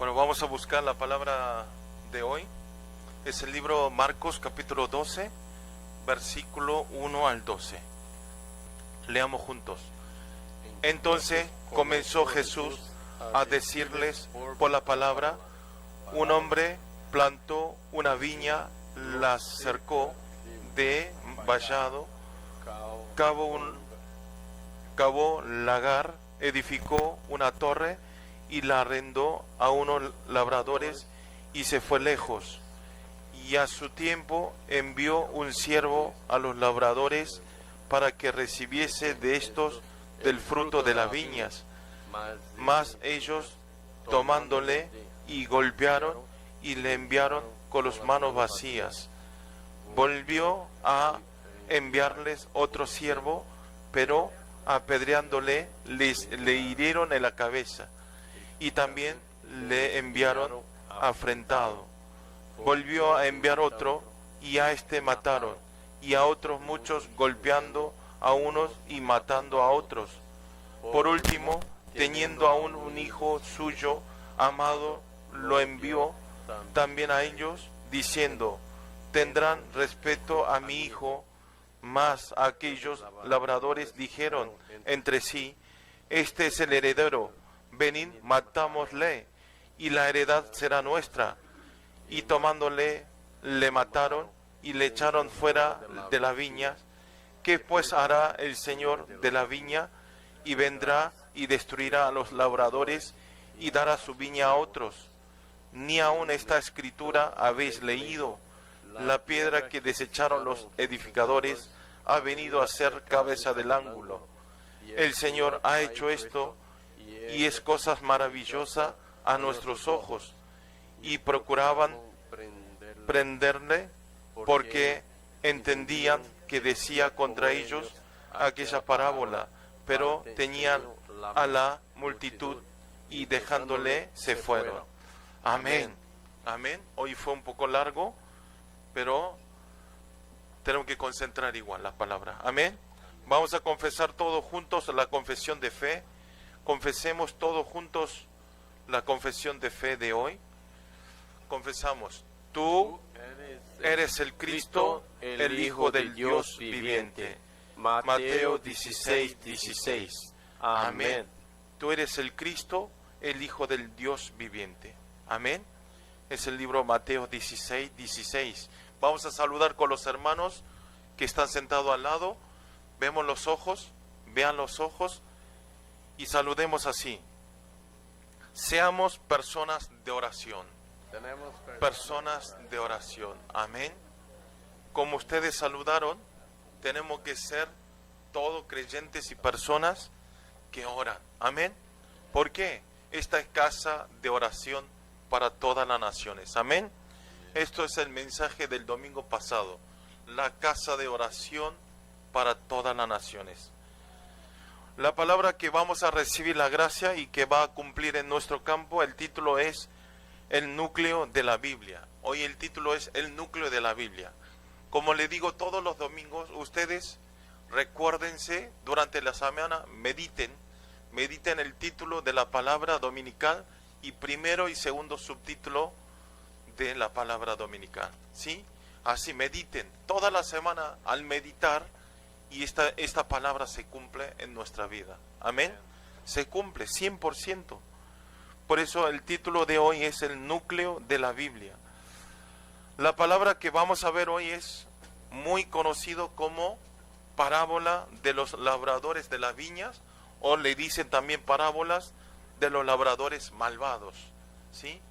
Bueno, vamos a buscar la palabra de hoy. Es el libro Marcos capítulo 12, versículo 1 al 12. Leamos juntos. Entonces comenzó Jesús a decirles por la palabra: un hombre plantó una viña, la cercó de vallado, cavó lagar, edificó una torre y la arrendó a unos labradores y se fue lejos. Y a su tiempo envió un siervo a los labradores para que recibiese de estos del fruto de las viñas. Mas ellos, tomándole, y golpearon y le enviaron con las manos vacías. Volvió a enviarles otro siervo, pero apedreándole le hirieron en la cabeza, y también le enviaron afrentado. Volvió a enviar otro, y a este mataron, y a otros muchos, golpeando a unos y matando a otros. Por último, teniendo aún un hijo suyo amado, lo envió también a ellos, diciendo: tendrán respeto a mi hijo. Mas aquellos labradores dijeron entre sí: este es el heredero, venid, matámosle, y la heredad será nuestra. Y tomándole, le mataron y le echaron fuera de la viña. ¿Qué pues hará el Señor de la viña? Y vendrá y destruirá a los labradores y dará su viña a otros. Ni aun esta escritura habéis leído: la piedra que desecharon los edificadores ha venido a ser cabeza del ángulo. El Señor ha hecho esto, y es cosa maravillosa a nuestros ojos. Y procuraban prenderle, porque entendían que decía contra ellos aquella parábola, pero tenían a la multitud, y dejándole se fueron. Amén. Amén. Hoy fue un poco largo, pero tenemos que concentrar igual la palabra. Amén. Vamos a confesar todos juntos la confesión de fe. Confesemos todos juntos la confesión de fe de hoy. Confesamos: tú eres el Cristo, el Hijo del Dios viviente. Mateo 16:16. Amén. Tú eres el Cristo, el Hijo del Dios viviente. Amén. Es el libro Mateo 16:16. Vamos a saludar con los hermanos que están sentados al lado. Vemos los ojos, vean los ojos y saludemos así. Seamos personas de oración. Personas de oración. Amén. Como ustedes saludaron, tenemos que ser todos creyentes y personas que oran. Amén. ¿Por qué? Esta es casa de oración para todas las naciones. Amén. Esto es el mensaje del domingo pasado. La casa de oración para todas las naciones. La palabra que vamos a recibir la gracia y que va a cumplir en nuestro campo, el título es el núcleo de la Biblia. Hoy el título es el núcleo de la Biblia. Como le digo todos los domingos, ustedes recuérdense durante la semana, mediten el título de la palabra dominical y primero y segundo subtítulo de la palabra dominical, ¿sí? Así mediten toda la semana al meditar, y esta palabra se cumple en nuestra vida. Amén. Se cumple 100%. Por eso el título de hoy es el núcleo de la Biblia. La palabra que vamos a ver hoy es muy conocido como parábola de los labradores de las viñas, o le dicen también parábolas de los labradores malvados, ¿sí?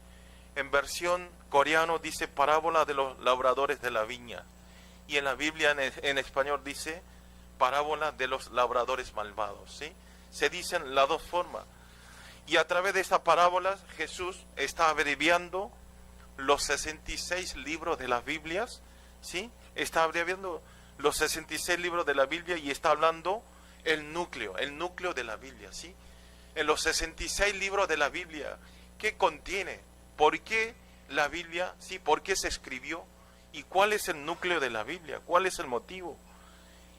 En versión coreano dice parábola de los labradores de la viña, y en la Biblia en español dice parábola de los labradores malvados, ¿sí? Se dicen las dos formas. Y a través de estas parábolas Jesús está abreviando los 66 libros de las Biblias, ¿sí? Está abreviando los 66 libros de la Biblia y está hablando el núcleo de la Biblia, ¿sí? En los 66 libros de la Biblia, ¿qué contiene? ¿Por qué la Biblia? ¿Sí? ¿Por qué se escribió? ¿Y cuál es el núcleo de la Biblia? ¿Cuál es el motivo?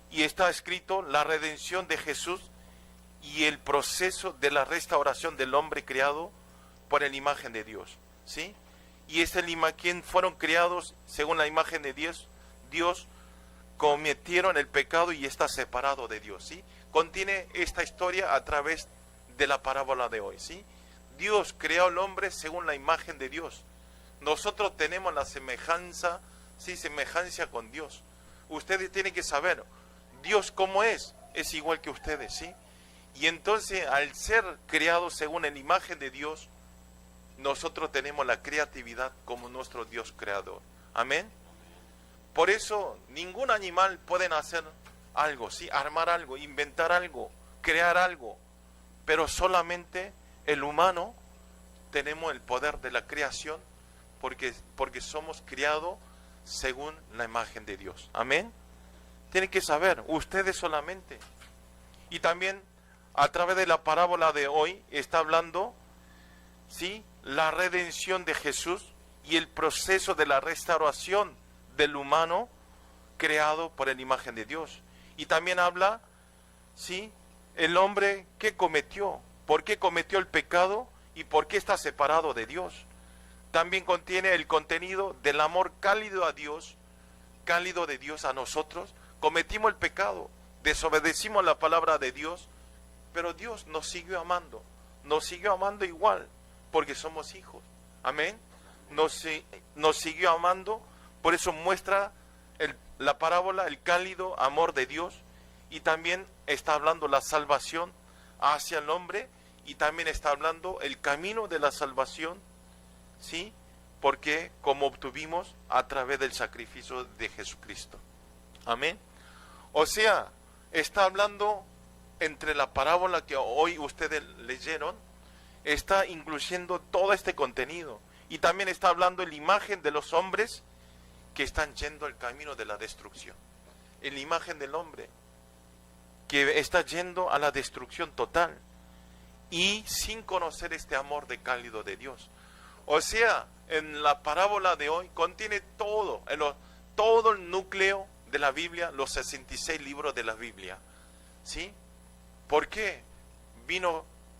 Y está escrito la redención de Jesús y el proceso de la restauración del hombre creado por la imagen de Dios, ¿sí? Y quien fueron creados según la imagen de Dios cometieron el pecado y está separado de Dios, ¿sí? Contiene esta historia a través de la parábola de hoy, ¿sí? Dios creó al hombre según la imagen de Dios. Nosotros tenemos la semejanza, ¿sí? Semejanza con Dios. Ustedes tienen que saber, Dios cómo es igual que ustedes, ¿sí? Y entonces, al ser creados según la imagen de Dios, nosotros tenemos la creatividad como nuestro Dios creador. Amén. Por eso, ningún animal puede hacer algo, ¿sí? Armar algo, inventar algo, crear algo. Pero solamente el humano tenemos el poder de la creación porque somos criados según la imagen de Dios. Amén. Tienen que saber, ustedes solamente. Y también, a través de la parábola de hoy, está hablando, ¿sí?, la redención de Jesús y el proceso de la restauración del humano creado por la imagen de Dios. Y también habla, ¿sí?, el hombre que cometió, por qué cometió el pecado y por qué está separado de Dios. También contiene el contenido del amor cálido a Dios, cálido de Dios a nosotros. Cometimos el pecado, desobedecimos la palabra de Dios, pero Dios nos siguió amando igual, porque somos hijos. Amén. Nos siguió amando, por eso muestra la parábola, el cálido amor de Dios, y también está hablando la salvación hacia el hombre, y también está hablando el camino de la salvación, ¿sí? Porque como obtuvimos a través del sacrificio de Jesucristo. Amén. O sea, está hablando entre la parábola que hoy ustedes leyeron, está incluyendo todo este contenido. Y también está hablando la imagen de los hombres que están yendo el camino de la destrucción. En la imagen del hombre que está yendo a la destrucción total y sin conocer este amor de cálido de Dios. O sea, en la parábola de hoy contiene todo el núcleo de la Biblia, los 66 libros de la Biblia, ¿sí? ¿Por qué?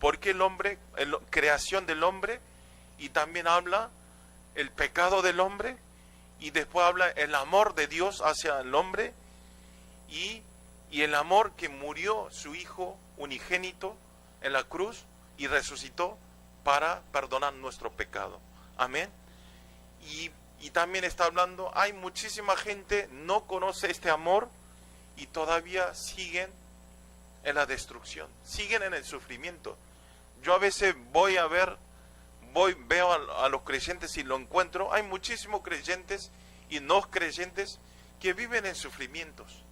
¿Por qué el hombre, la creación del hombre? Y también habla el pecado del hombre, y después habla el amor de Dios hacia el hombre, y el amor que murió su Hijo unigénito en la cruz y resucitó para perdonar nuestro pecado. Amén. Y también está hablando, hay muchísima gente no conoce este amor y todavía siguen en la destrucción, siguen en el sufrimiento. Yo a veces veo a los creyentes y lo encuentro, hay muchísimos creyentes y no creyentes que viven en sufrimientos.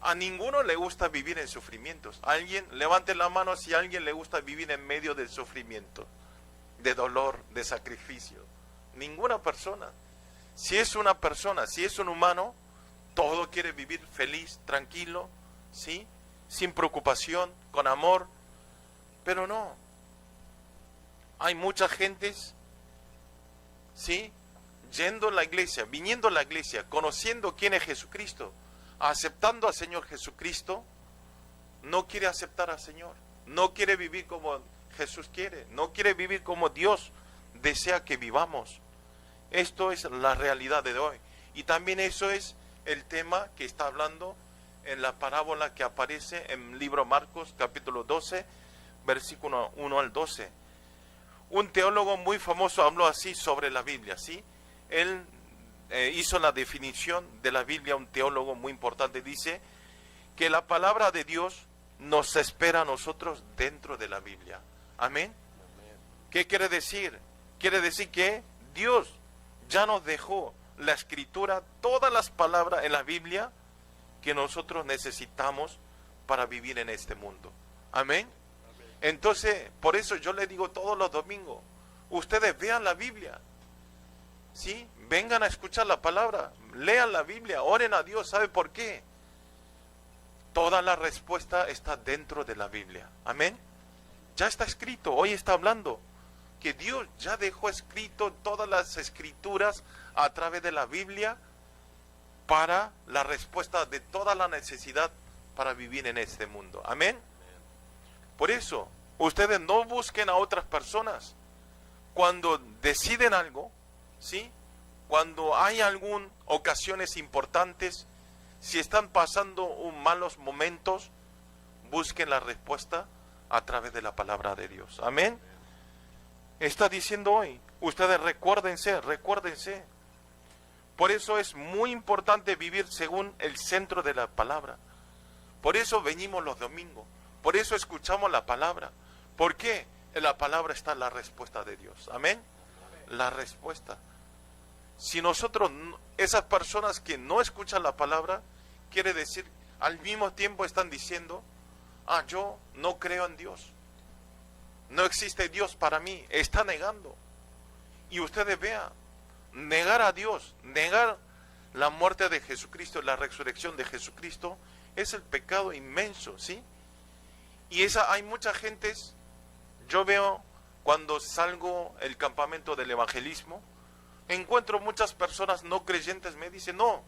A ninguno le gusta vivir en sufrimientos. Alguien, levante la mano si a alguien le gusta vivir en medio del sufrimiento, de dolor, de sacrificio. Ninguna persona. Si es una persona, si es un humano, todo quiere vivir feliz, tranquilo, ¿sí? Sin preocupación, con amor. Pero no. Hay muchas gentes, ¿sí?, yendo a la iglesia, viniendo a la iglesia, conociendo quién es Jesucristo, aceptando al Señor Jesucristo, no quiere aceptar al Señor, no quiere vivir como Jesús quiere, no quiere vivir como Dios desea que vivamos. Esto es la realidad de hoy. Y también eso es el tema que está hablando en la parábola que aparece en el libro Marcos, capítulo 12, versículo 1 al 12. Un teólogo muy famoso habló así sobre la Biblia, ¿sí? Él hizo la definición de la Biblia, un teólogo muy importante, dice que la palabra de Dios nos espera a nosotros dentro de la Biblia. Amén. ¿Qué quiere decir? Quiere decir que Dios ya nos dejó la escritura, todas las palabras en la Biblia que nosotros necesitamos para vivir en este mundo. Amén. Entonces, por eso yo les digo todos los domingos, ustedes vean la Biblia, ¿sí? Vengan a escuchar la palabra, lean la Biblia, oren a Dios. ¿Sabe por qué? Toda la respuesta está dentro de la Biblia. Amén. Ya está escrito, hoy está hablando que Dios ya dejó escrito todas las escrituras a través de la Biblia para la respuesta de toda la necesidad para vivir en este mundo. Amén. Por eso, ustedes no busquen a otras personas, cuando deciden algo, ¿sí? Cuando hay algunas ocasiones importantes, si están pasando malos momentos, busquen la respuesta a través de la palabra de Dios. Amén. Está diciendo hoy, ustedes recuérdense. Por eso es muy importante vivir según el centro de la palabra. Por eso venimos los domingos. Por eso escuchamos la palabra. ¿Por qué? En la palabra está la respuesta de Dios. Amén. La respuesta. Si nosotros, esas personas que no escuchan la palabra, quiere decir, al mismo tiempo están diciendo, yo no creo en Dios. No existe Dios para mí. Está negando. Y ustedes vean, negar a Dios, negar la muerte de Jesucristo, la resurrección de Jesucristo, es el pecado inmenso, ¿sí? Y hay mucha gente, yo veo cuando salgo el campamento del evangelismo, encuentro muchas personas no creyentes, me dicen, no,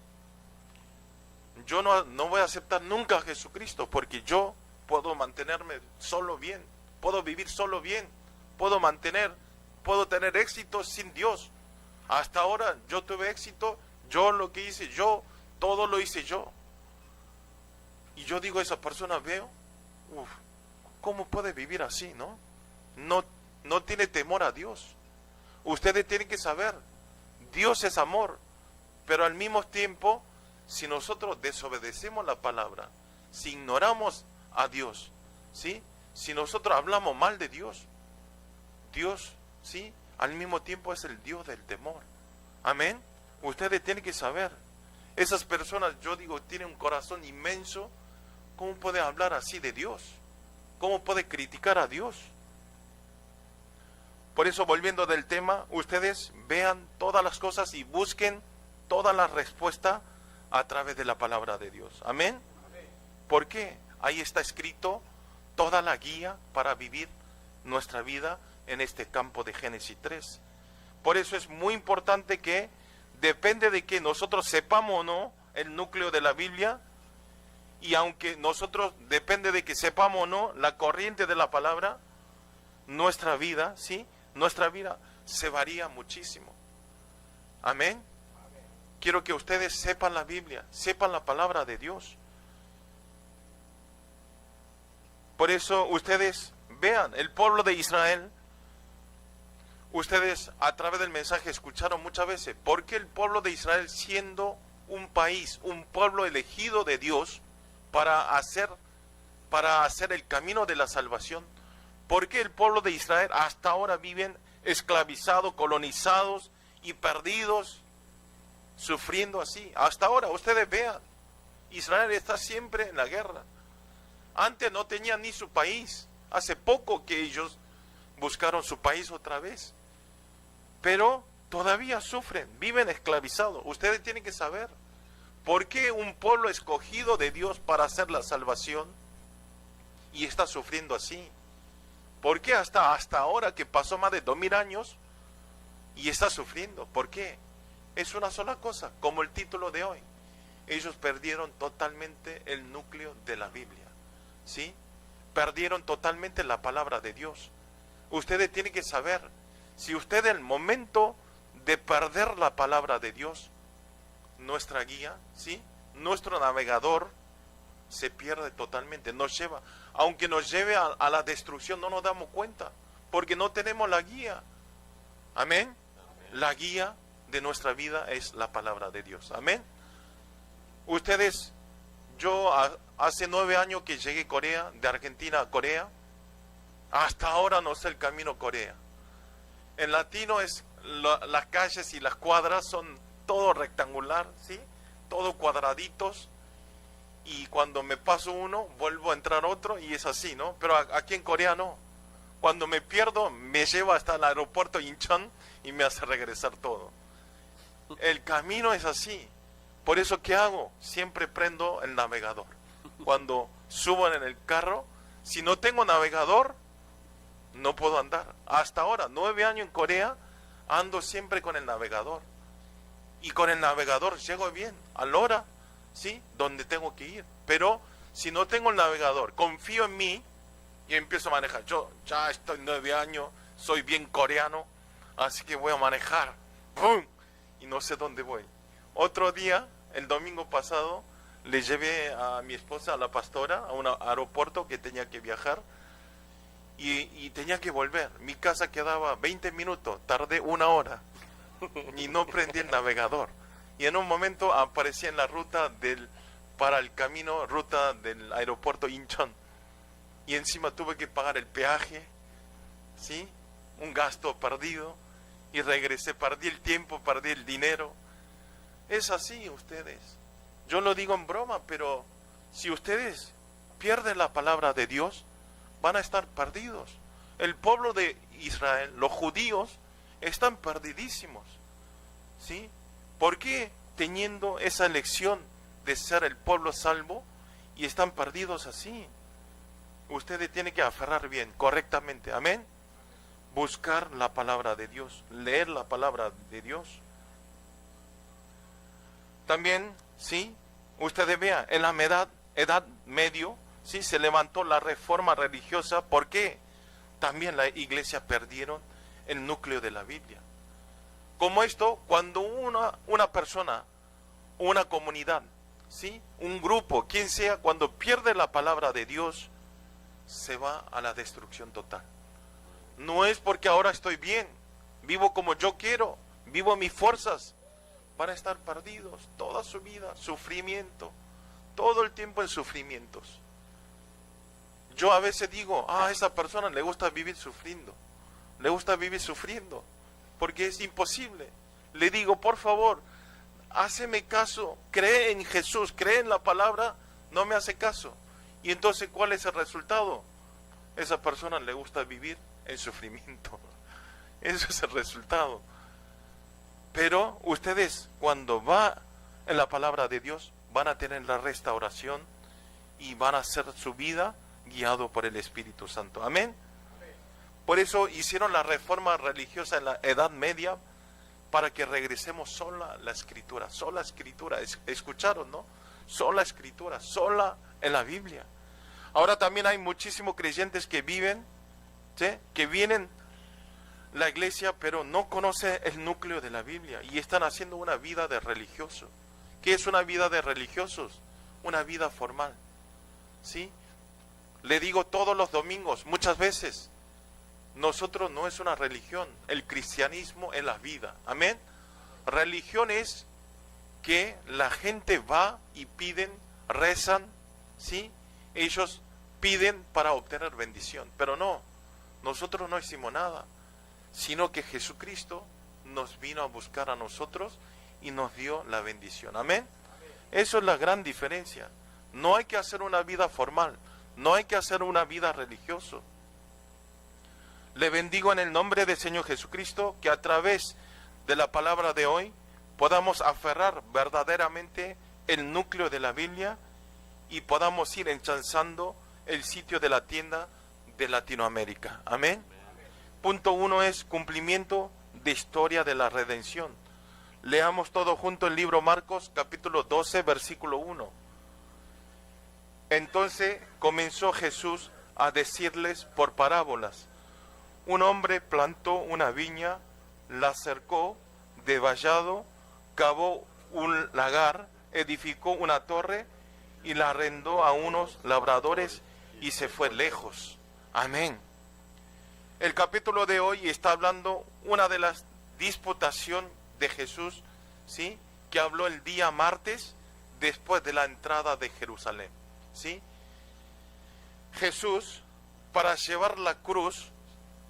yo no voy a aceptar nunca a Jesucristo, porque yo puedo mantenerme solo bien, puedo vivir solo bien, puedo tener éxito sin Dios. Hasta ahora yo tuve éxito, yo lo que hice, todo lo hice yo. Y yo digo a esa persona, veo, ¿cómo puede vivir así, no? No tiene temor a Dios. Ustedes tienen que saber, Dios es amor, pero al mismo tiempo, si nosotros desobedecemos la palabra, si ignoramos a Dios, ¿sí? Si nosotros hablamos mal de Dios, ¿sí? Al mismo tiempo es el Dios del temor. Amén. Ustedes tienen que saber, esas personas, yo digo, tienen un corazón inmenso. ¿Cómo puede hablar así de Dios? ¿Cómo puede criticar a Dios? Por eso, volviendo del tema, ustedes vean todas las cosas y busquen todas las respuestas a través de la palabra de Dios. Amén. ¿Por qué? Ahí está escrito toda la guía para vivir nuestra vida en este campo de Génesis 3. Por eso es muy importante que, depende de que nosotros sepamos o no el núcleo de la Biblia, y aunque nosotros, depende de que sepamos o no la corriente de la palabra, nuestra vida, ¿sí? Nuestra vida se varía muchísimo. Amén. Quiero que ustedes sepan la Biblia, sepan la palabra de Dios. Por eso ustedes vean, el pueblo de Israel, ustedes a través del mensaje escucharon muchas veces, ¿por qué el pueblo de Israel, siendo un país, un pueblo elegido de Dios para hacer el camino de la salvación, por qué el pueblo de Israel hasta ahora viven esclavizados, colonizados y perdidos, sufriendo así? Hasta ahora, ustedes vean, Israel está siempre en la guerra. Antes no tenían ni su país. Hace poco que ellos buscaron su país otra vez. Pero todavía sufren, viven esclavizados. Ustedes tienen que saber por qué un pueblo escogido de Dios para hacer la salvación y está sufriendo así. ¿Por qué hasta ahora, que pasó más de 2000 años y está sufriendo? ¿Por qué? Es una sola cosa, como el título de hoy. Ellos perdieron totalmente el núcleo de la Biblia. ¿Sí? Perdieron totalmente la palabra de Dios. Ustedes tienen que saber, si ustedes en el momento de perder la palabra de Dios, nuestra guía, ¿sí? Nuestro navegador se pierde totalmente, nos lleva, aunque nos lleve a la destrucción, no nos damos cuenta, porque no tenemos la guía. Amén. La guía de nuestra vida es la palabra de Dios. Amén. Ustedes, yo hace 9 años que llegué a Corea, de Argentina a Corea, hasta ahora no sé el camino a Corea. En latino las calles y las cuadras son todo rectangular, ¿sí? Todo cuadraditos, y cuando me paso uno, vuelvo a entrar otro, y es así, ¿no? Pero aquí en Corea no. Cuando me pierdo, me lleva hasta el aeropuerto Incheon y me hace regresar todo. El camino es así. Por eso, ¿qué hago? Siempre prendo el navegador. Cuando subo en el carro, si no tengo navegador, no puedo andar. Hasta ahora, 9 años en Corea, ando siempre con el navegador. Y con el navegador llego bien, a la hora, ¿sí? Donde tengo que ir. Pero si no tengo el navegador, confío en mí y empiezo a manejar. Yo ya estoy 9 años, soy bien coreano, así que voy a manejar. ¡Pum! Y no sé dónde voy. Otro día, el domingo pasado, le llevé a mi esposa, a la pastora, a un aeropuerto que tenía que viajar y tenía que volver. Mi casa quedaba 20 minutos, tardé 1 hora y no prendí el navegador. Y en un momento aparecía en la ruta para el camino, ruta del aeropuerto Incheon. Y encima tuve que pagar el peaje, ¿sí? Un gasto perdido. Y regresé, perdí el tiempo, perdí el dinero. Es así ustedes. Yo lo digo en broma, pero si ustedes pierden la palabra de Dios, van a estar perdidos. El pueblo de Israel, los judíos, están perdidísimos, ¿sí? ¿Por qué teniendo esa elección de ser el pueblo salvo y están perdidos así? Ustedes tienen que aferrar bien, correctamente, amén. Buscar la palabra de Dios, leer la palabra de Dios. También, sí, ustedes vean, en la edad medio, sí, se levantó la reforma religiosa. ¿Por qué? También la iglesia perdieron el núcleo de la Biblia. Como esto, cuando una persona, una comunidad, ¿sí? Un grupo, quien sea, cuando pierde la palabra de Dios, se va a la destrucción total. No es porque ahora estoy bien, vivo como yo quiero, vivo mis fuerzas. Van a estar perdidos toda su vida, sufrimiento, todo el tiempo en sufrimientos. Yo a veces digo, a esa persona le gusta vivir sufriendo, le gusta vivir sufriendo, porque es imposible. Le digo, por favor, háceme caso, cree en Jesús, cree en la palabra, no me hace caso. Y entonces, ¿cuál es el resultado? Esa persona le gusta vivir en sufrimiento. Eso es el resultado. Pero ustedes, cuando va en la palabra de Dios, van a tener la restauración y van a hacer su vida guiado por el Espíritu Santo. Amén. Por eso hicieron la reforma religiosa en la Edad Media, para que regresemos sola la Escritura, sola Escritura. Escucharon, ¿no? Sola Escritura, sola en la Biblia. Ahora también hay muchísimos creyentes que viven, ¿sí? Que vienen a la iglesia, pero no conocen el núcleo de la Biblia y están haciendo una vida de religioso. ¿Qué es una vida de religiosos? Una vida formal, ¿sí? Le digo todos los domingos, muchas veces, nosotros no es una religión, el cristianismo es la vida, amén. Religión es que la gente va y piden, rezan, ¿sí? Ellos piden para obtener bendición, pero no, nosotros no hicimos nada, sino que Jesucristo nos vino a buscar a nosotros y nos dio la bendición, amén. Eso es la gran diferencia. No hay que hacer una vida formal, no hay que hacer una vida religiosa. Le bendigo en el nombre del Señor Jesucristo, que a través de la palabra de hoy podamos aferrar verdaderamente el núcleo de la Biblia y podamos ir ensanchando el sitio de la tienda de Latinoamérica. Amén. Punto 1 es cumplimiento de historia de la redención. Leamos todo junto el libro Marcos, capítulo 12, versículo 1. Entonces comenzó Jesús a decirles por parábolas: un hombre plantó una viña, la cercó de vallado, cavó un lagar, edificó una torre y la arrendó a unos labradores y se fue lejos. Amén. El capítulo de hoy está hablando una de las disputaciones de Jesús, ¿sí? Que habló el día martes después de la entrada de Jerusalén, ¿sí? Jesús, para llevar la cruz,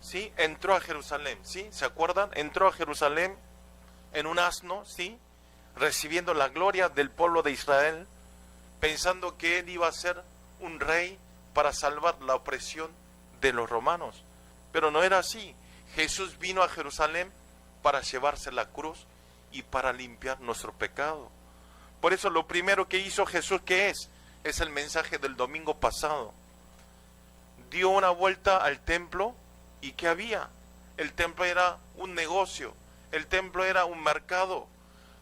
¿sí? Entró a Jerusalén, ¿sí? ¿Se acuerdan? Entró a Jerusalén en un asno, ¿sí? Recibiendo la gloria del pueblo de Israel, pensando que él iba a ser un rey para salvar la opresión de los romanos. Pero no era así. Jesús vino a Jerusalén para llevarse la cruz y para limpiar nuestro pecado. Por eso lo primero que hizo Jesús, ¿qué es? Es el mensaje del domingo pasado. Dio una vuelta al templo. ¿Y qué había? El templo era un negocio, el templo era un mercado.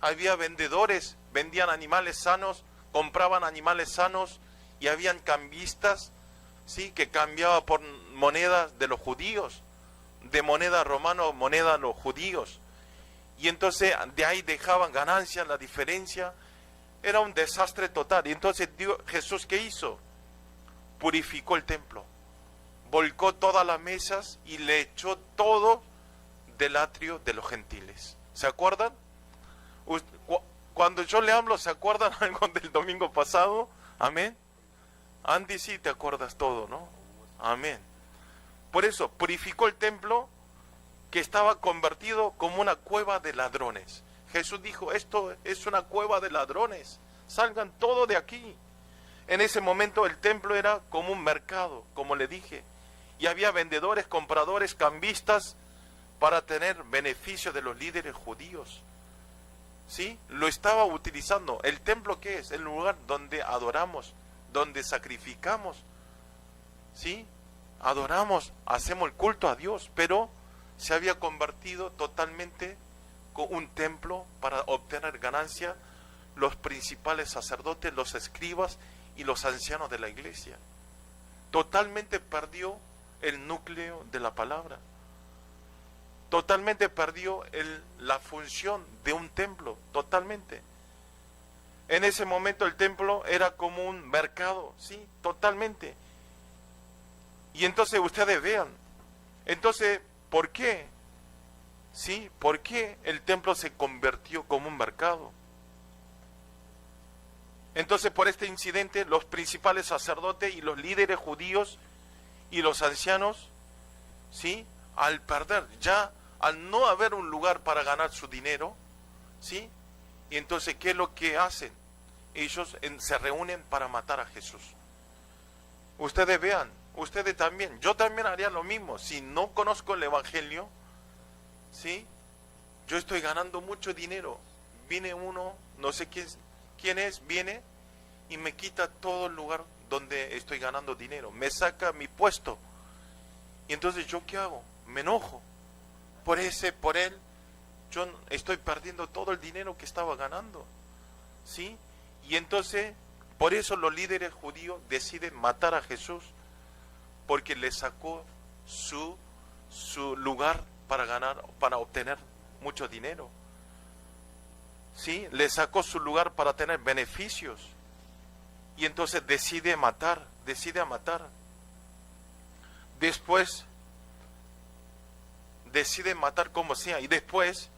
Había vendedores, vendían animales sanos, compraban animales sanos, y habían cambistas, ¿sí? Que cambiaban por monedas de los judíos. de moneda romana o moneda a los judíos. Y entonces de ahí dejaban ganancias, la diferencia. Era un desastre total. Y entonces Jesús, ¿qué hizo? Purificó el templo. Volcó todas las mesas y le echó todo del atrio de los gentiles. ¿Se acuerdan? Cuando yo le hablo, ¿se acuerdan algo del domingo pasado? Amén. Andy, sí te acuerdas todo, ¿no? Amén. Por eso, purificó el templo que estaba convertido como una cueva de ladrones. Jesús dijo, esto es una cueva de ladrones, salgan todos de aquí. En ese momento el templo era como un mercado, como le dije, y había vendedores, compradores, cambistas, para tener beneficio de los líderes judíos. ¿Sí? Lo estaba utilizando. ¿El templo qué es? El lugar donde adoramos, donde sacrificamos. ¿Sí? Adoramos, hacemos el culto a Dios, pero se había convertido totalmente con un templo para obtener ganancia los principales sacerdotes, los escribas y los ancianos de la iglesia. Totalmente perdió el núcleo de la palabra. Totalmente perdió la función de un templo, totalmente. En ese momento el templo era como un mercado, sí, totalmente. Y entonces ustedes vean, entonces, ¿por qué? ¿Sí? ¿Por qué el templo se convirtió como un mercado? Entonces, por este incidente, los principales sacerdotes y los líderes judíos y los ancianos, ¿sí? Al perder, ya al no haber un lugar para ganar su dinero, ¿sí? Y entonces, ¿qué es lo que hacen? Ellos se reúnen para matar a Jesús. Ustedes vean, ustedes también, yo también haría lo mismo. Si no conozco el Evangelio, ¿sí? Yo estoy ganando mucho dinero. Viene uno, no sé quién es, viene y me quita todo el lugar donde estoy ganando dinero. Me saca mi puesto. Y entonces, ¿yo qué hago? Me enojo. Por él, yo estoy perdiendo todo el dinero que estaba ganando. ¿Sí? Y entonces, por eso los líderes judíos deciden matar a Jesús, porque le sacó su lugar para ganar, para obtener mucho dinero. ¿Sí? Le sacó su lugar para tener beneficios. Y entonces decide matar. Después decide matar como sea. Y después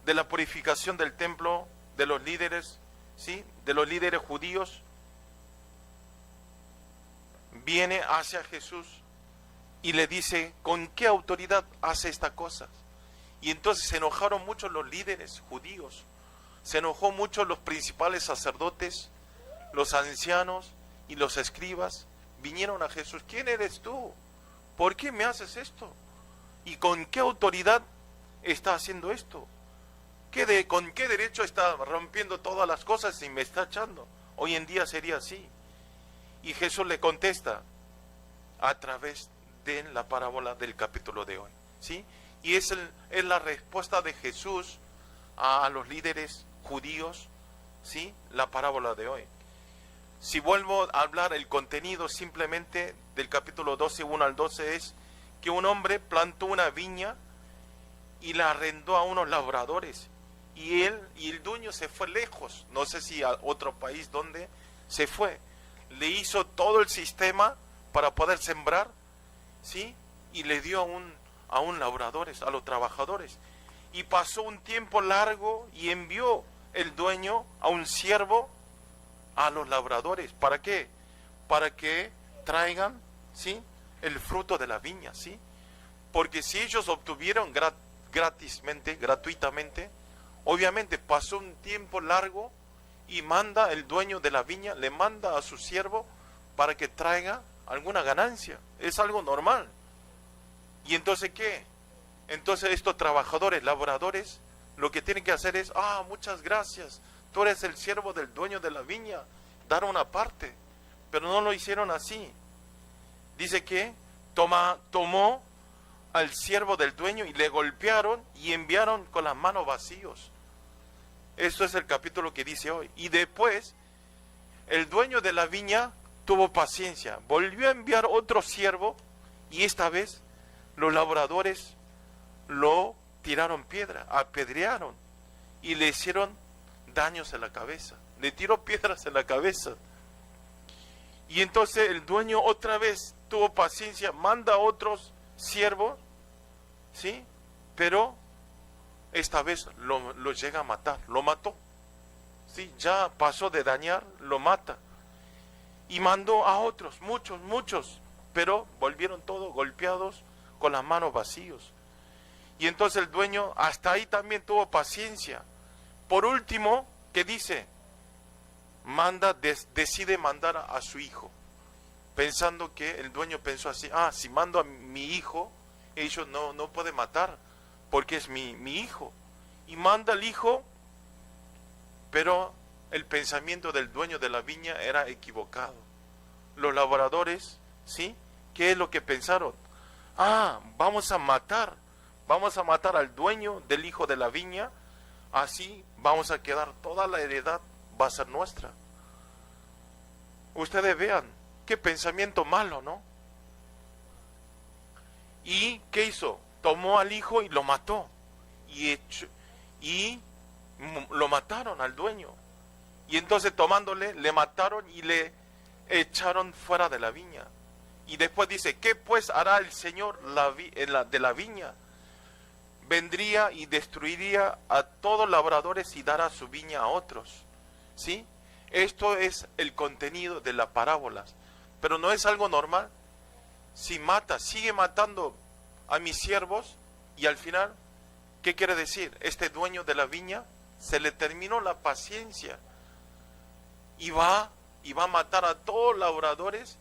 de la purificación del templo, de los líderes, ¿sí? De los líderes judíos, viene hacia Jesús y le dice, ¿con qué autoridad hace estas cosas? Y entonces se enojaron mucho los líderes judíos, se enojó mucho los principales sacerdotes, los ancianos y los escribas. Vinieron a Jesús, ¿quién eres tú? ¿Por qué me haces esto? ¿Y con qué autoridad está haciendo esto? ¿Con qué derecho está rompiendo todas las cosas y me está echando? Hoy en día sería así. Y Jesús le contesta a través de la parábola del capítulo de hoy, ¿sí? Y es la respuesta de Jesús a los líderes judíos, ¿sí? La parábola de hoy. Si vuelvo a hablar el contenido simplemente del capítulo 12, 1 al 12, es que un hombre plantó una viña y la arrendó a unos labradores. Y el dueño se fue lejos, no sé si a otro país donde se fue. Le hizo todo el sistema para poder sembrar, ¿sí? Y le dio a un labradores, a los trabajadores. Y pasó un tiempo largo y envió el dueño a un siervo a los labradores. ¿Para qué? Para que traigan, ¿sí? El fruto de la viña, ¿sí? Porque si ellos obtuvieron gratuitamente, obviamente pasó un tiempo largo y manda el dueño de la viña, le manda a su siervo para que traiga alguna ganancia. Es algo normal. ¿Y entonces qué? Entonces estos trabajadores, labradores, lo que tienen que hacer es, muchas gracias, tú eres el siervo del dueño de la viña, dar una parte. Pero no lo hicieron así. Dice que tomó al siervo del dueño y le golpearon y enviaron con las manos vacíos. Esto es el capítulo que dice hoy. Y después, el dueño de la viña tuvo paciencia, volvió a enviar otro siervo y esta vez los labradores lo tiraron piedra, apedrearon y le hicieron daños en la cabeza. Le tiró piedras en la cabeza. Y entonces el dueño otra vez tuvo paciencia, manda a otros siervos, ¿sí? Pero esta vez lo llega a matar, lo mató. ¿Sí? Ya pasó de dañar, lo mata. Y mandó a otros, muchos, pero volvieron todos golpeados con las manos vacíos. Y entonces el dueño hasta ahí también tuvo paciencia. Por último, ¿qué dice? Decide mandar a su hijo, pensando que el dueño pensó así: si mando a mi hijo, ellos no pueden matar, porque es mi hijo. Y manda al hijo, pero el pensamiento del dueño de la viña era equivocado. Los labradores, ¿sí? ¿Qué es lo que pensaron? Vamos a matar al dueño del hijo de la viña, así vamos a quedar, toda la heredad va a ser nuestra. Ustedes vean, qué pensamiento malo, ¿no? ¿Y qué hizo? Tomó al hijo y lo mató. Y lo mataron al dueño. Y entonces tomándole, le mataron y le echaron fuera de la viña. Y después dice: ¿qué pues hará el Señor de la viña? Vendría y destruiría a todos labradores y dará su viña a otros. ¿Sí? Esto es el contenido de las parábolas. Pero no es algo normal. Si sigue matando a mis siervos, y al final, ¿qué quiere decir? Este dueño de la viña se le terminó la paciencia y va a matar a todos los labradores,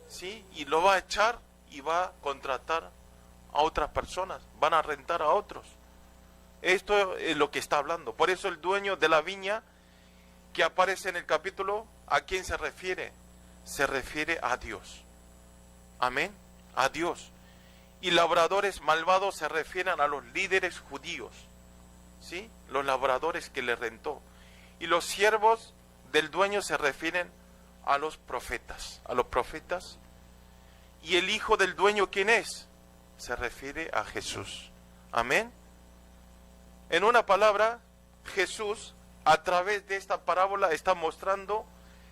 ¿sí? Y lo va a echar y va a contratar a otras personas, van a rentar a otros. Esto es lo que está hablando. Por eso el dueño de la viña que aparece en el capítulo, ¿a quién se refiere? Se refiere a Dios. Amén, a Dios. Y labradores malvados se refieren a los líderes judíos, ¿sí? Los labradores que le rentó. Y los siervos del dueño se refieren a los profetas. ¿Y el hijo del dueño quién es? Se refiere a Jesús. Amén. En una palabra, Jesús, a través de esta parábola, está mostrando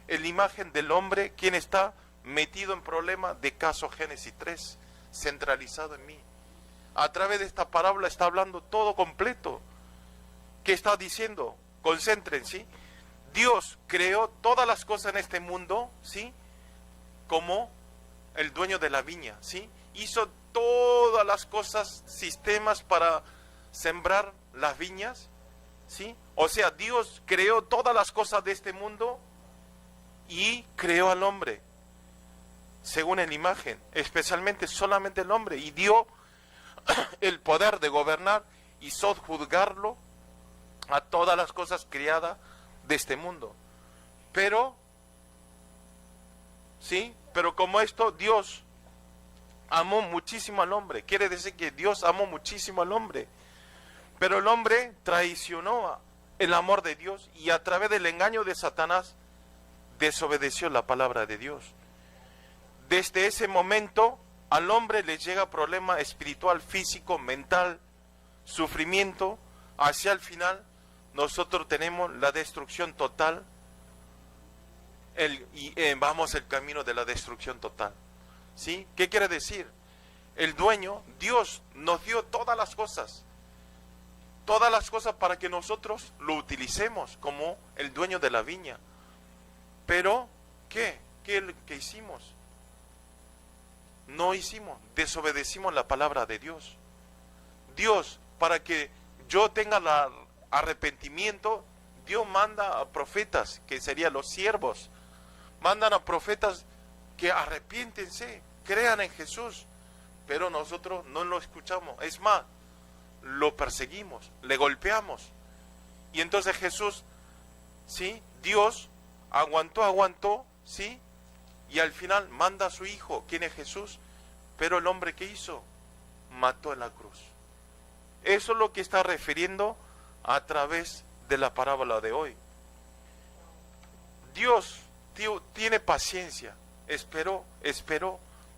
la imagen del hombre, quien está metido en problema de caso Génesis 3, centralizado en mí. A través de esta parábola está hablando todo completo. ¿Qué está diciendo? Concéntrense, ¿sí? Dios creó todas las cosas en este mundo, ¿sí? Como el dueño de la viña, ¿sí? Hizo todas las cosas, sistemas para sembrar las viñas, ¿sí? O sea, Dios creó todas las cosas de este mundo y creó al hombre según la imagen, especialmente solamente el hombre, y dio el poder de gobernar y sojuzgarlo a todas las cosas creadas de este mundo. Pero, ¿sí? Pero como esto, Dios amó muchísimo al hombre. Quiere decir que Dios amó muchísimo al hombre. Pero el hombre traicionó el amor de Dios y a través del engaño de Satanás desobedeció la palabra de Dios. Desde ese momento al hombre le llega problema espiritual, físico, mental, sufrimiento. Hacia el final nosotros tenemos la destrucción total vamos el camino de la destrucción total. ¿Sí? ¿Qué quiere decir? El dueño, Dios, nos dio todas las cosas para que nosotros lo utilicemos como el dueño de la viña. Pero, ¿qué hicimos? No hicimos, desobedecimos la palabra de Dios. Dios, para que yo tenga el arrepentimiento, Dios manda a profetas, que serían los siervos. Mandan a profetas que arrepiéntense, crean en Jesús. Pero nosotros no lo escuchamos. Es más, lo perseguimos, le golpeamos. Y entonces Jesús, ¿sí? Dios aguantó, ¿sí? Y al final manda a su hijo, ¿quién es Jesús? Pero el hombre, ¿qué hizo? Mató en la cruz. Eso es lo que está refiriendo a través de la parábola de hoy. Dios tiene paciencia, esperó,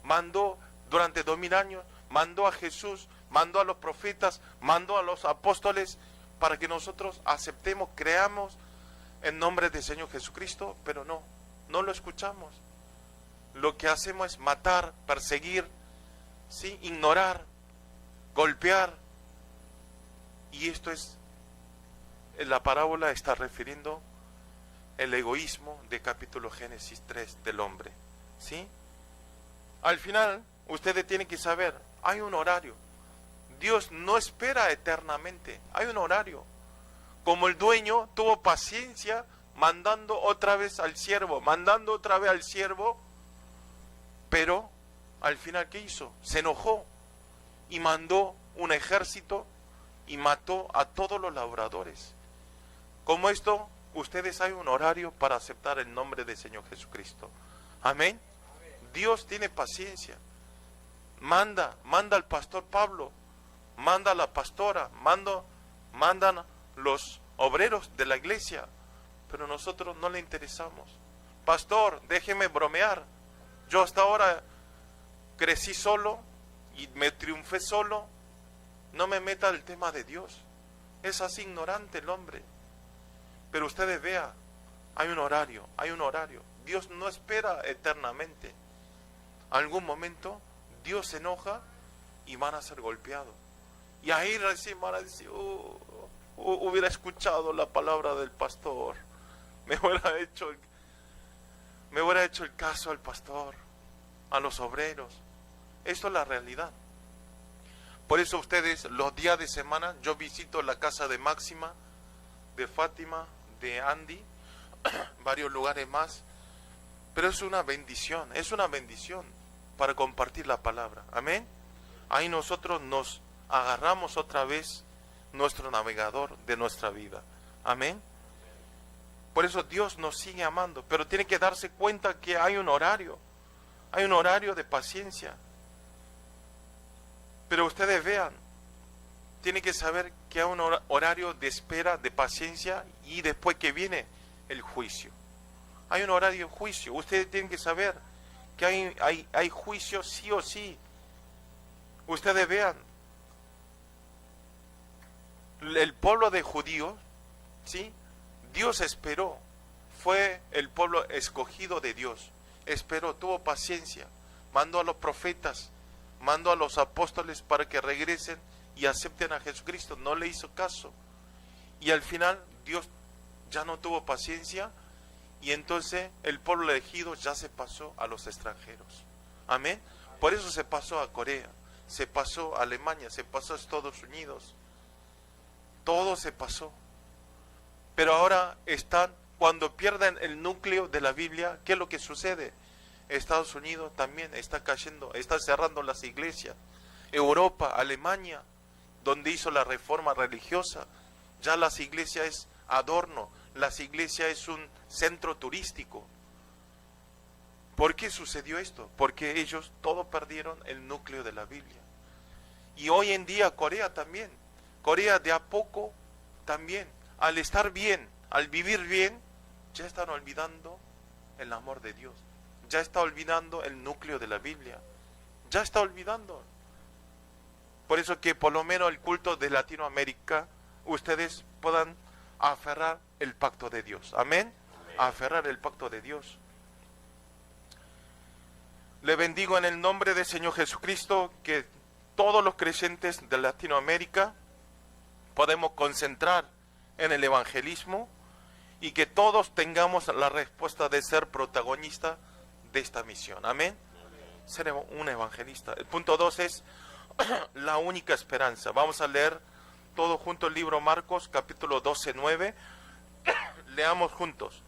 mandó durante 2000 años, mandó a Jesús, mandó a los profetas, mandó a los apóstoles para que nosotros aceptemos, creamos en nombre del Señor Jesucristo, pero no lo escuchamos. Lo que hacemos es matar, perseguir, ¿sí? Ignorar, golpear. Y esto es, en la parábola está refiriendo el egoísmo de capítulo Génesis 3 del hombre, ¿sí? Al final, ustedes tienen que saber, hay un horario. Dios no espera eternamente, hay un horario. Como el dueño tuvo paciencia mandando otra vez al siervo, pero al final, ¿qué hizo? Se enojó y mandó un ejército y mató a todos los labradores. Como esto, ustedes hay un horario para aceptar el nombre del Señor Jesucristo. Amén. Dios tiene paciencia. Manda al pastor Pablo, manda a la pastora, mandan los obreros de la iglesia, pero nosotros no le interesamos. Pastor, déjeme bromear. Yo hasta ahora crecí solo y me triunfé solo. No me meta el tema de Dios. Es así ignorante el hombre. Pero ustedes vean, hay un horario. Dios no espera eternamente. Algún momento Dios se enoja y van a ser golpeados. Y ahí recién van a decir, hubiera escuchado la palabra del pastor. Me hubiera hecho el caso al pastor, a los obreros. Esto es la realidad. Por eso ustedes, los días de semana, yo visito la casa de Máxima, de Fátima, de Andy, varios lugares más. Pero es una bendición para compartir la palabra. Amén. Ahí nosotros nos agarramos otra vez nuestro navegador de nuestra vida. Amén. Por eso Dios nos sigue amando, pero tiene que darse cuenta que hay un horario de paciencia. Pero ustedes vean, tienen que saber que hay un horario de espera, de paciencia, y después que viene el juicio. Hay un horario de juicio. Ustedes tienen que saber que hay juicio sí o sí. Ustedes vean, el pueblo de judíos, ¿sí? Dios esperó, fue el pueblo escogido de Dios. Esperó, tuvo paciencia, mandó a los profetas, mandó a los apóstoles para que regresen y acepten a Jesucristo. No le hizo caso. Y al final Dios ya no tuvo paciencia y entonces el pueblo elegido ya se pasó a los extranjeros. Amén. Por eso se pasó a Corea, se pasó a Alemania, se pasó a Estados Unidos. Todo se pasó. Pero ahora cuando pierden el núcleo de la Biblia, ¿qué es lo que sucede? Estados Unidos también está cayendo, está cerrando las iglesias. Europa, Alemania, donde hizo la reforma religiosa, ya las iglesias es adorno, las iglesias es un centro turístico. ¿Por qué sucedió esto? Porque ellos todos perdieron el núcleo de la Biblia. Y hoy en día Corea también, Corea de a poco también, al estar bien, al vivir bien, ya están olvidando el amor de Dios, ya está olvidando el núcleo de la Biblia, ya está olvidando. Por eso que por lo menos el culto de Latinoamérica, ustedes puedan aferrar el pacto de Dios. Amén. Aferrar el pacto de Dios. Le bendigo en el nombre del Señor Jesucristo, que todos los creyentes de Latinoamérica podemos concentrar en el evangelismo y que todos tengamos la respuesta de ser protagonistas de esta misión. Amén. Seremos un evangelista. El punto 2 es la única esperanza. Vamos a leer todo junto el libro Marcos, capítulo 12, 9. Leamos juntos.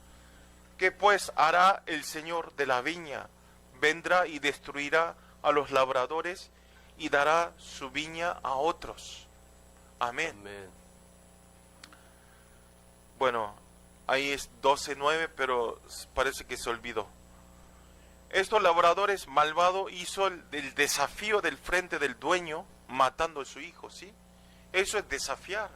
¿Qué pues hará el Señor de la viña? Vendrá y destruirá a los labradores y dará su viña a otros. Amén. Amén. Bueno, ahí es 12:9, pero parece que se olvidó. Estos labradores malvados hizo el desafío del frente del dueño, matando a su hijo, ¿sí? Eso es desafiar.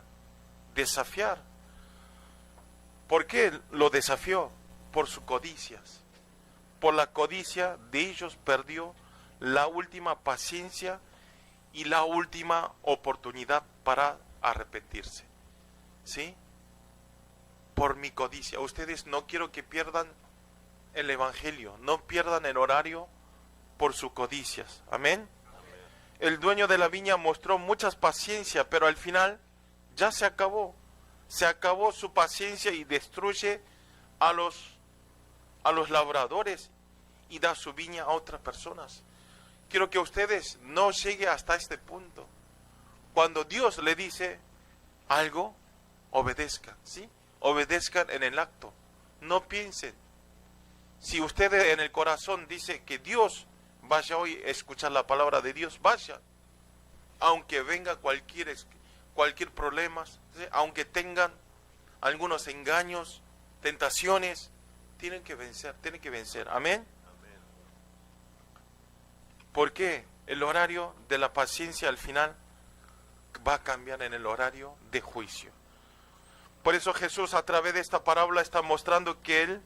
¿Por qué lo desafió? Por sus codicias. Por la codicia de ellos perdió la última paciencia y la última oportunidad para arrepentirse. ¿Sí? Por mi codicia. Ustedes no quiero que pierdan el evangelio, no pierdan el horario por sus codicias. Amén. El dueño de la viña mostró mucha paciencia, pero al final ya se acabó. Se acabó su paciencia y destruye a los labradores y da su viña a otras personas. Quiero que ustedes no lleguen hasta este punto. Cuando Dios le dice algo, obedezcan, ¿sí? Obedezcan en el acto. No piensen. Si ustedes en el corazón dice que Dios, vaya hoy a escuchar la palabra de Dios, vaya. Aunque venga cualquier problema, ¿sí? Aunque tengan algunos engaños, tentaciones, tienen que vencer. Amén. ¿Por qué? El horario de la paciencia al final va a cambiar en el horario de juicio. Por eso Jesús a través de esta parábola está mostrando que el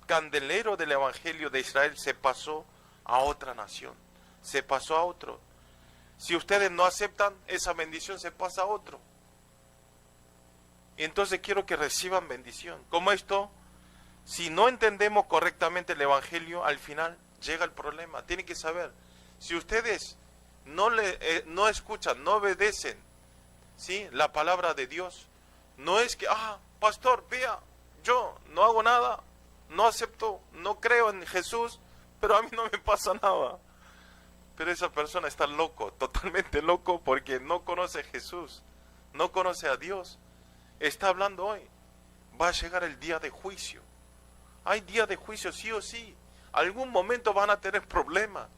candelero del Evangelio de Israel se pasó a otra nación, se pasó a otro. Si ustedes no aceptan esa bendición, se pasa a otro. Y entonces quiero que reciban bendición. Como esto, si no entendemos correctamente el Evangelio, al final llega el problema. Tienen que saber, si ustedes no escuchan, no obedecen, ¿sí?, la palabra de Dios, no es que, pastor, vea, yo no hago nada, no acepto, no creo en Jesús, pero a mí no me pasa nada. Pero esa persona está loco, totalmente loco, porque no conoce a Jesús, no conoce a Dios. Está hablando hoy, va a llegar el día de juicio. Hay día de juicio sí o sí. Algún momento van a tener problemas,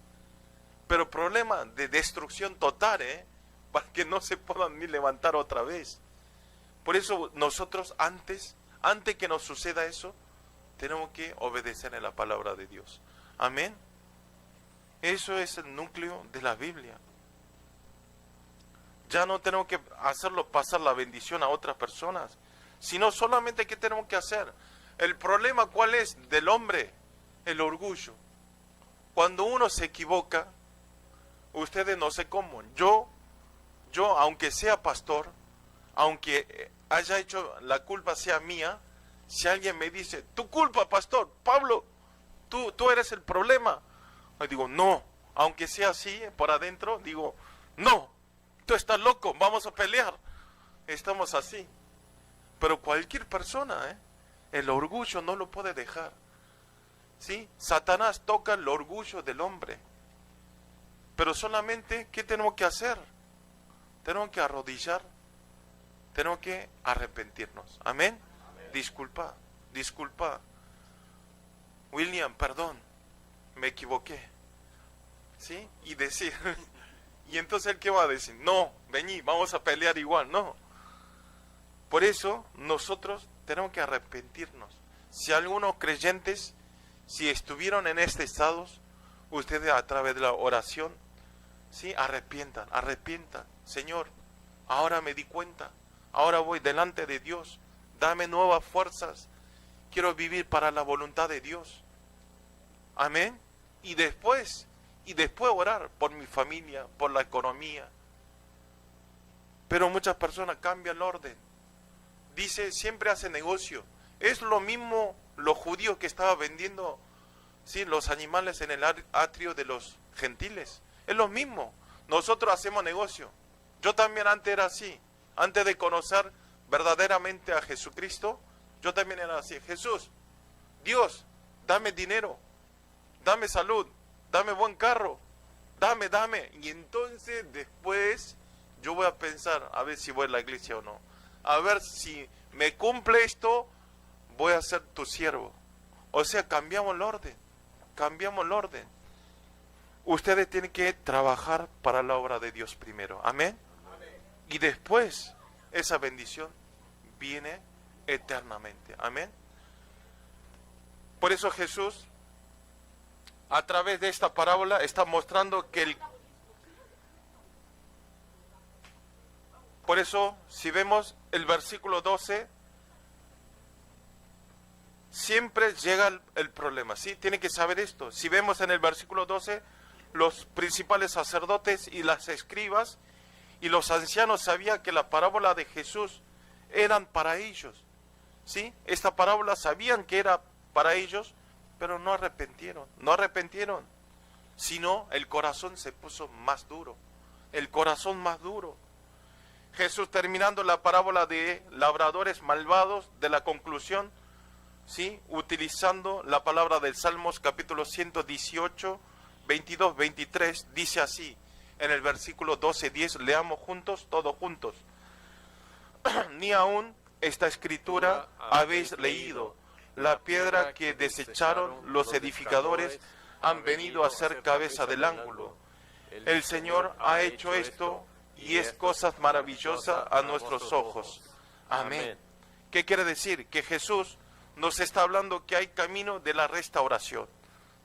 pero problemas de destrucción total, para que no se puedan ni levantar otra vez. Por eso nosotros antes que nos suceda eso, tenemos que obedecer en la palabra de Dios. Amén. Eso es el núcleo de la Biblia. Ya no tenemos que hacerlo pasar la bendición a otras personas, sino solamente ¿qué tenemos que hacer? El problema, ¿cuál es? Del hombre, el orgullo. Cuando uno se equivoca, ustedes no sé cómo, yo aunque sea pastor, aunque haya hecho la culpa sea mía, si alguien me dice, tu culpa, pastor, Pablo, tú eres el problema, yo digo, no, aunque sea así, por adentro, digo, no, tú estás loco, vamos a pelear, estamos así. Pero cualquier persona, el orgullo no lo puede dejar, ¿sí? Satanás toca el orgullo del hombre, pero solamente, ¿qué tenemos que hacer? Tenemos que arrodillar, tenemos que arrepentirnos. Amén. Disculpa, William, perdón, me equivoqué, ¿sí? Y decir, y entonces él, ¿qué va a decir? No, vení, vamos a pelear igual, no. Por eso nosotros tenemos que arrepentirnos. Si algunos creyentes, si estuvieron en este estado, ustedes a través de la oración, ¿sí?, arrepientan. Señor, ahora me di cuenta, ahora voy delante de Dios, dame nuevas fuerzas, quiero vivir para la voluntad de Dios. Amén. Y después orar por mi familia, por la economía. Pero muchas personas cambian el orden. Dice, siempre hace negocio. Es lo mismo los judíos que estaban vendiendo, ¿sí?, los animales en el atrio de los gentiles. Es lo mismo. Nosotros hacemos negocio. Yo también antes era así. Antes de conocer verdaderamente a Jesucristo, yo también era así. Jesús, Dios, dame dinero, dame salud, dame buen carro, dame. Y entonces después yo voy a pensar, a ver si voy a la iglesia o no. A ver si me cumple esto, voy a ser tu siervo. O sea, cambiamos el orden. Ustedes tienen que trabajar para la obra de Dios primero. Amén. Y después esa bendición viene eternamente. Amén. Por eso Jesús, a través de esta parábola, está mostrando que por eso, si vemos el versículo 12, siempre llega el problema, ¿sí? Tienen que saber esto. Si vemos en el versículo 12, los principales sacerdotes y las escribas y los ancianos sabían que la parábola de Jesús eran para ellos. ¿Sí? Esta parábola sabían que era para ellos, pero no arrepentieron, sino el corazón se puso más duro, el corazón más duro. Jesús, terminando la parábola de labradores malvados, de la conclusión, ¿sí?, utilizando la palabra del Salmos capítulo 118, 22, 23, dice así, en el versículo 12, 10, leamos juntos, todos juntos. Ni aún esta escritura habéis leído, la piedra que desecharon los edificadores han venido a ser cabeza del ángulo. El Señor ha hecho esto y es cosa maravillosa a nuestros ojos. Amén. ¿Qué quiere decir? Que Jesús nos está hablando que hay camino de la restauración.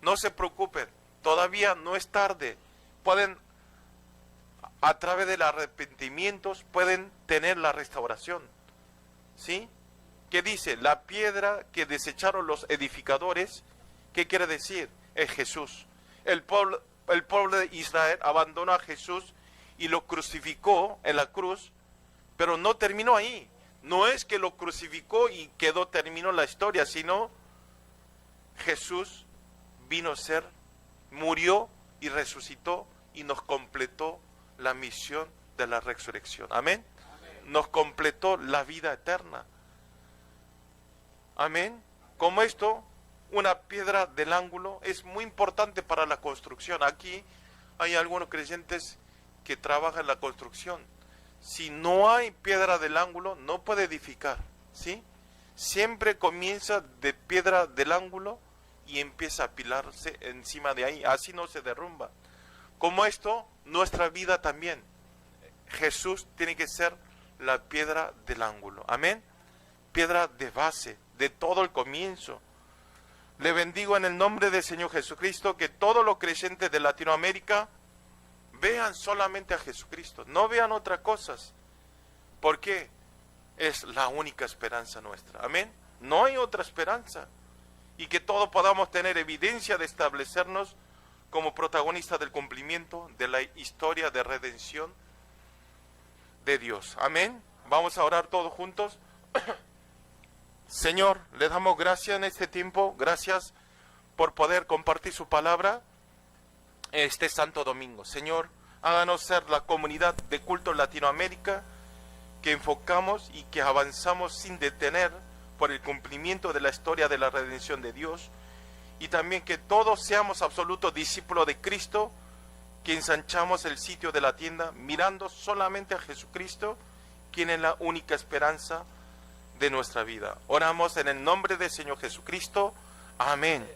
No se preocupen, todavía no es tarde. Pueden, a través del arrepentimiento, pueden tener la restauración. ¿Sí? ¿Qué dice? La piedra que desecharon los edificadores, ¿qué quiere decir? Es Jesús. El pueblo de Israel abandonó a Jesús y lo crucificó en la cruz, pero no terminó ahí. No es que lo crucificó y terminó la historia, sino Jesús vino a ser, murió y resucitó y nos completó la misión de la resurrección. Amén. Nos completó la vida eterna. Amén. Como esto, una piedra del ángulo es muy importante para la construcción. Aquí hay algunos creyentes que trabajan en la construcción. Si no hay piedra del ángulo, no puede edificar, ¿sí? Siempre comienza de piedra del ángulo y empieza a apilarse encima de ahí, así no se derrumba. Como esto, nuestra vida también. Jesús tiene que ser la piedra del ángulo, amén. Piedra de base, de todo el comienzo. Le bendigo en el nombre del Señor Jesucristo, que todos los creyentes de Latinoamérica vean solamente a Jesucristo, no vean otras cosas, porque es la única esperanza nuestra, amén. No hay otra esperanza, y que todos podamos tener evidencia de establecernos como protagonistas del cumplimiento de la historia de redención de Dios, amén. Vamos a orar todos juntos. Señor, le damos gracias en este tiempo, gracias por poder compartir su palabra este Santo Domingo. Señor, háganos ser la comunidad de culto en Latinoamérica que enfocamos y que avanzamos sin detener por el cumplimiento de la historia de la redención de Dios, y también que todos seamos absolutos discípulos de Cristo, que ensanchamos el sitio de la tienda mirando solamente a Jesucristo, quien es la única esperanza de nuestra vida. Oramos en el nombre del Señor Jesucristo. Amén.